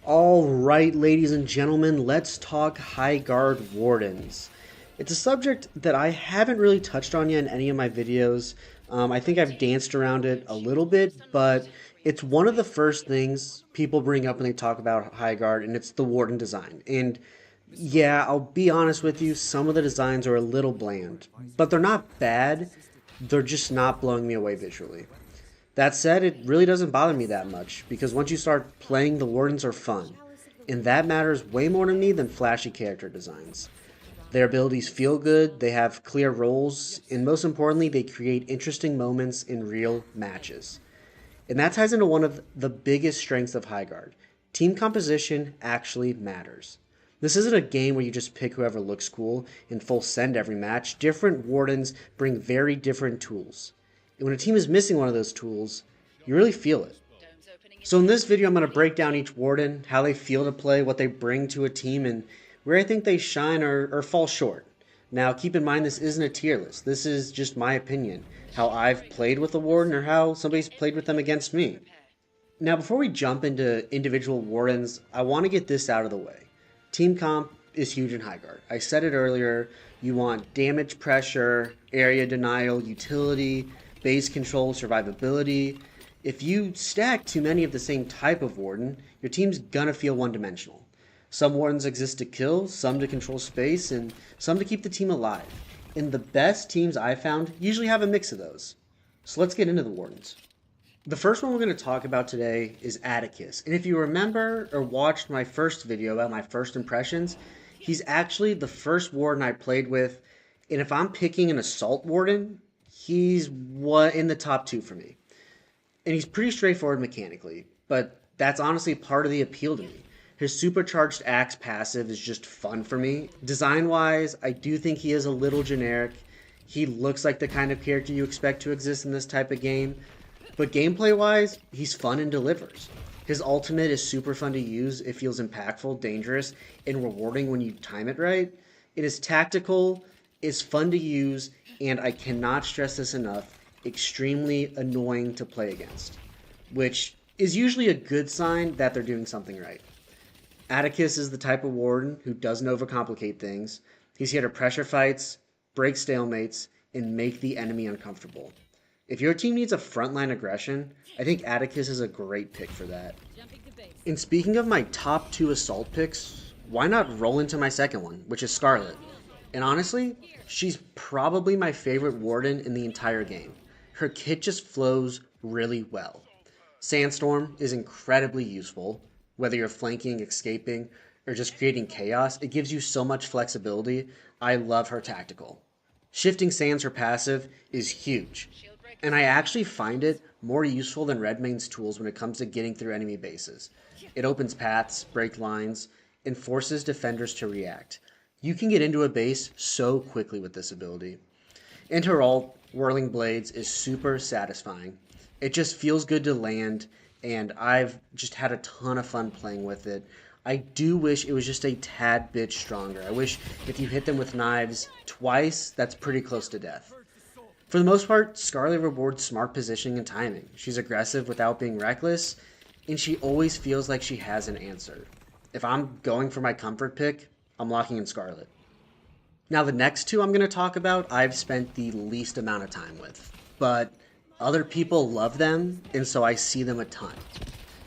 Alright, ladies and gentlemen, let's talk Highguard Wardens. It's a subject that I haven't really touched on yet in any of my videos. I think I've danced around it a little bit, but it's one of the first things people bring up when they talk about Highguard, and it's the Warden design. And yeah, I'll be honest with you, some of the designs are a little bland, but they're not bad, they're just not blowing me away visually. That said, it really doesn't bother me that much, because once you start playing, the Wardens are fun, and that matters way more to me than flashy character designs. Their abilities feel good, they have clear roles, and most importantly, they create interesting moments in real matches. And that ties into one of the biggest strengths of Highguard. Team composition actually matters. This isn't a game where you just pick whoever looks cool and full send every match. Different Wardens bring very different tools. And when a team is missing one of those tools, you really feel it. So in this video, I'm going to break down each Warden, how they feel to play, what they bring to a team, and where I think they shine or fall short. Now, keep in mind, this isn't a tier list. This is just my opinion, how I've played with a Warden or how somebody's played with them against me. Now, before we jump into individual Wardens, I want to get this out of the way. Team comp is huge in Highguard. I said it earlier, you want damage pressure, area denial, utility, base control, survivability. If you stack too many of the same type of Warden, your team's gonna feel one-dimensional. Some Wardens exist to kill, some to control space, and some to keep the team alive. And the best teams I've found usually have a mix of those. So let's get into the Wardens. The first one we're going to talk about today is Atticus. And if you remember or watched my first video about my first impressions, he's actually the first Warden I played with. And if I'm picking an Assault Warden, he's in the top two for me. And he's pretty straightforward mechanically, but that's honestly part of the appeal to me. His supercharged axe passive is just fun for me. Design-wise, I do think he is a little generic. He looks like the kind of character you expect to exist in this type of game. But gameplay-wise, he's fun and delivers. His ultimate is super fun to use. It feels impactful, dangerous, and rewarding when you time it right. It is tactical, is fun to use, and I cannot stress this enough, extremely annoying to play against, which is usually a good sign that they're doing something right. Atticus is the type of Warden who doesn't overcomplicate things. He's here to pressure fights, break stalemates, and make the enemy uncomfortable. If your team needs a frontline aggression, I think Atticus is a great pick for that. And speaking of my top two assault picks, why not roll into my second one, which is Scarlet? And honestly, she's probably my favorite Warden in the entire game. Her kit just flows really well. Sandstorm is incredibly useful, whether you're flanking, escaping, or just creating chaos. It gives you so much flexibility. I love her tactical. Shifting Sands, her passive, is huge. And I actually find it more useful than Redmane's tools when it comes to getting through enemy bases. It opens paths, breaks lines, and forces defenders to react. You can get into a base so quickly with this ability. And her ult, Whirling Blades, is super satisfying. It just feels good to land, and I've just had a ton of fun playing with it. I do wish it was just a tad bit stronger. I wish if you hit them with knives twice, that's pretty close to death. For the most part, Scarlet rewards smart positioning and timing. She's aggressive without being reckless, and she always feels like she has an answer. If I'm going for my comfort pick, I'm locking in Scarlet. Now the next two I'm going to talk about, I've spent the least amount of time with, but other people love them, and so I see them a ton.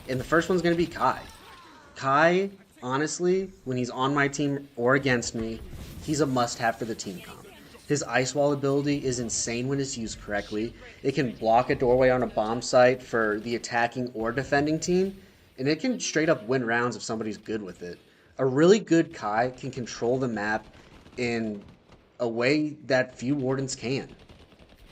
And the first one's going to be Kai. Kai, honestly, when he's on my team or against me, he's a must-have for the team comp. His Ice Wall ability is insane when it's used correctly. It can block a doorway on a bomb site for the attacking or defending team, and it can straight up win rounds if somebody's good with it. A really good Kai can control the map in a way that few Wardens can.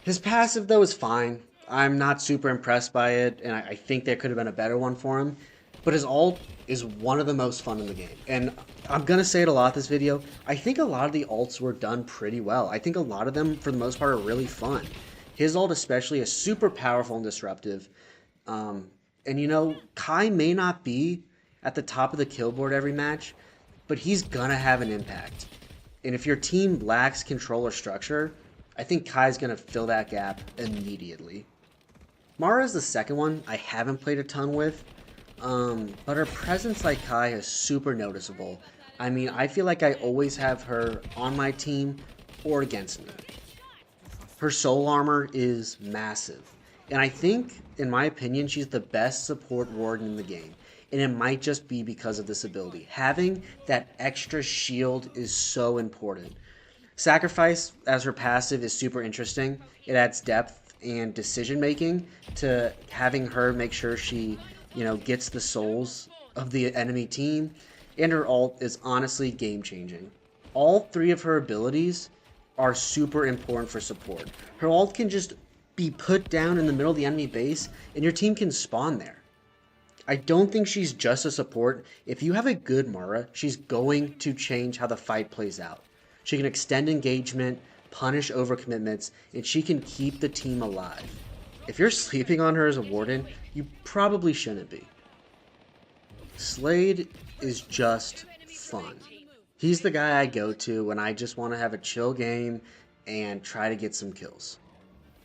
His passive, though, is fine. I'm not super impressed by it, and I think there could have been a better one for him. But his ult is one of the most fun in the game. And I'm going to say it a lot this video. I think a lot of the ults were done pretty well. I think a lot of them, for the most part, are really fun. His ult especially is super powerful and disruptive. And you know, Kai may not be at the top of the kill board every match, but he's going to have an impact. And if your team lacks control or structure, I think Kai's going to fill that gap immediately. Mara is the second one I haven't played a ton with. but her presence like Kai is super noticeable. I mean, I feel like I always have her on my team or against me. Her soul armor is massive, and I think, in my opinion, she's the best support warden in the game. And it might just be because of this ability. Having that extra shield is so important. Sacrifice as her passive is super interesting. It adds depth and decision making to having her make sure she, gets the souls of the enemy team. And her ult is honestly game changing. All three of her abilities are super important for support. Her ult can just be put down in the middle of the enemy base and your team can spawn there. I don't think she's just a support. If you have a good Mara, she's going to change how the fight plays out. She can extend engagement, punish overcommitments, and she can keep the team alive. If you're sleeping on her as a Warden, you probably shouldn't be. Slade is just fun. He's the guy I go to when I just want to have a chill game and try to get some kills.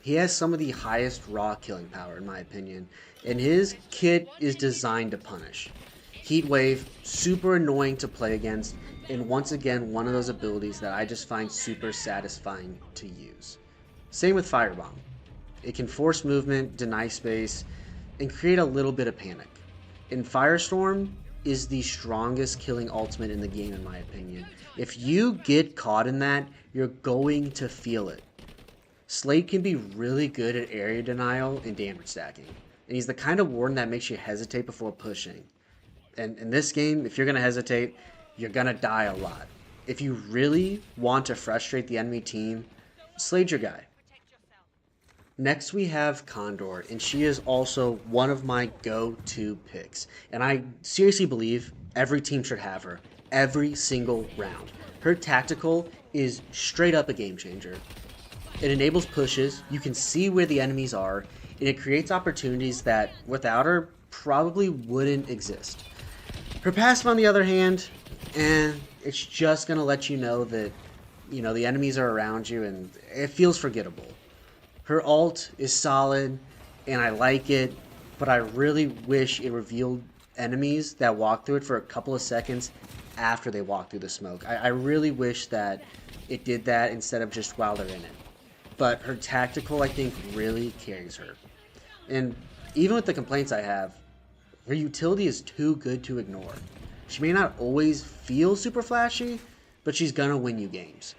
He has some of the highest raw killing power in my opinion, and his kit is designed to punish. Heat Wave, super annoying to play against, and once again one of those abilities that I just find super satisfying to use. Same with Firebomb. It can force movement, deny space, and create a little bit of panic. And Firestorm is the strongest killing ultimate in the game in my opinion. If you get caught in that, you're going to feel it. Slade can be really good at area denial and damage stacking, and he's the kind of Warden that makes you hesitate before pushing. And in this game, if you're going to hesitate, you're going to die a lot. If you really want to frustrate the enemy team, Slade's your guy. Next we have Condor, and she is also one of my go-to picks, and I seriously believe every team should have her, every single round. Her tactical is straight up a game changer. It enables pushes, you can see where the enemies are, and it creates opportunities that, without her, probably wouldn't exist. Her passive, on the other hand, it's just going to let you know that, the enemies are around you, and it feels forgettable. Her ult is solid, and I like it, but I really wish it revealed enemies that walk through it for a couple of seconds after they walk through the smoke. I really wish that it did that instead of just while they're in it. But her tactical, I think, really carries her. And even with the complaints I have, her utility is too good to ignore. She may not always feel super flashy, but she's gonna win you games.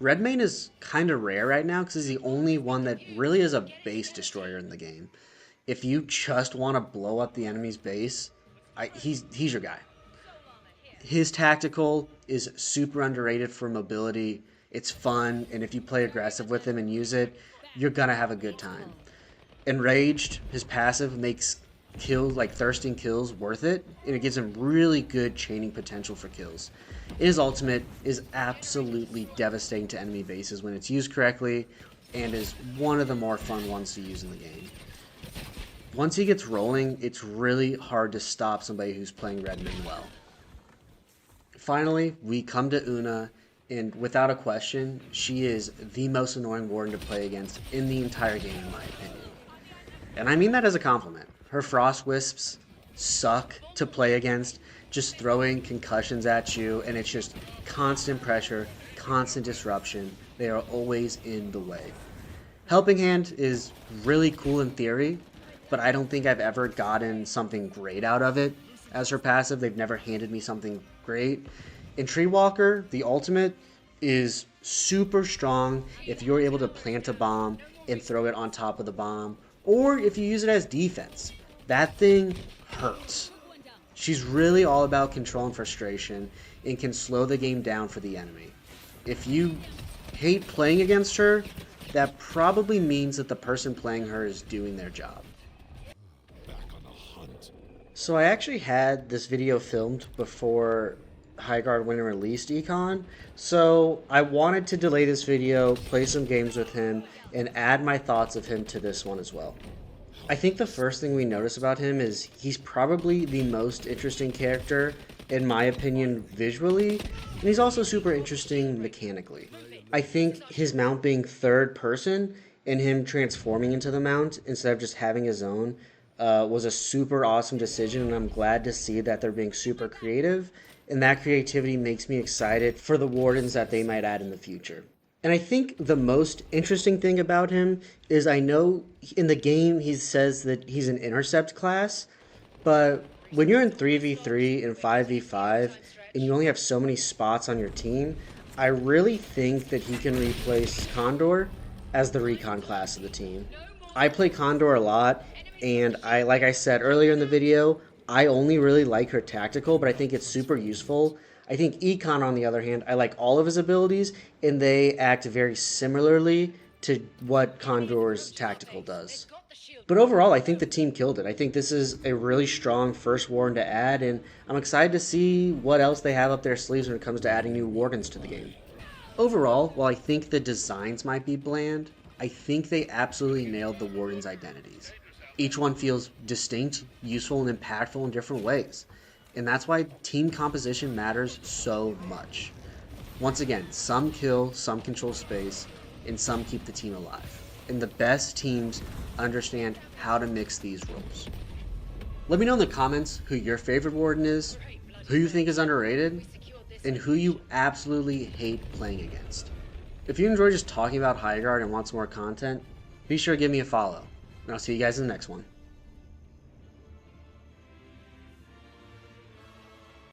Redmayne is kind of rare right now because he's the only one that really is a base destroyer in the game. If you just want to blow up the enemy's base, he's your guy. His tactical is super underrated for mobility. It's fun, and if you play aggressive with him and use it, you're gonna have a good time. Enraged, his passive makes kills, like thirsting kills, worth it, and it gives him really good chaining potential for kills. His ultimate is absolutely devastating to enemy bases when it's used correctly, and is one of the more fun ones to use in the game. Once he gets rolling, it's really hard to stop somebody who's playing Redmayne well. Finally, we come to Una, and without a question, she is the most annoying Warden to play against in the entire game, in my opinion. And I mean that as a compliment. Her Frost Wisps suck to play against, just throwing concussions at you, and it's just constant pressure, constant disruption. They are always in the way. Helping Hand is really cool in theory, but I don't think I've ever gotten something great out of it. As her passive, they've never handed me something great. In Tree Walker, the ultimate is super strong if you're able to plant a bomb and throw it on top of the bomb, or if you use it as defense. That thing hurts. She's really all about control and frustration and can slow the game down for the enemy. If you hate playing against her, that probably means that the person playing her is doing their job. So I actually had this video filmed before Highguard went and released Econ, so I wanted to delay this video, play some games with him, and add my thoughts of him to this one as well. I think the first thing we notice about him is he's probably the most interesting character, in my opinion, visually, and he's also super interesting mechanically. I think his mount being third person and him transforming into the mount instead of just having his own was a super awesome decision, and I'm glad to see that they're being super creative, and that creativity makes me excited for the Wardens that they might add in the future. And I think the most interesting thing about him is I know in the game he says that he's an intercept class, but when you're in 3v3 and 5v5 and you only have so many spots on your team, I really think that he can replace Condor as the recon class of the team. I play Condor a lot, and like I said earlier in the video, I only really like her tactical, but I think it's super useful. I think Econ, on the other hand, I like all of his abilities, and they act very similarly to what Condor's tactical does. But overall, I think the team killed it. I think this is a really strong first Warden to add, and I'm excited to see what else they have up their sleeves when it comes to adding new Wardens to the game. Overall, while I think the designs might be bland, I think they absolutely nailed the Wardens' identities. Each one feels distinct, useful, and impactful in different ways. And that's why team composition matters so much. Once again, some kill, some control space, and some keep the team alive. And the best teams understand how to mix these roles. Let me know in the comments who your favorite Warden is, who you think is underrated, and who you absolutely hate playing against. If you enjoy just talking about Highguard and want some more content, be sure to give me a follow. And I'll see you guys in the next one.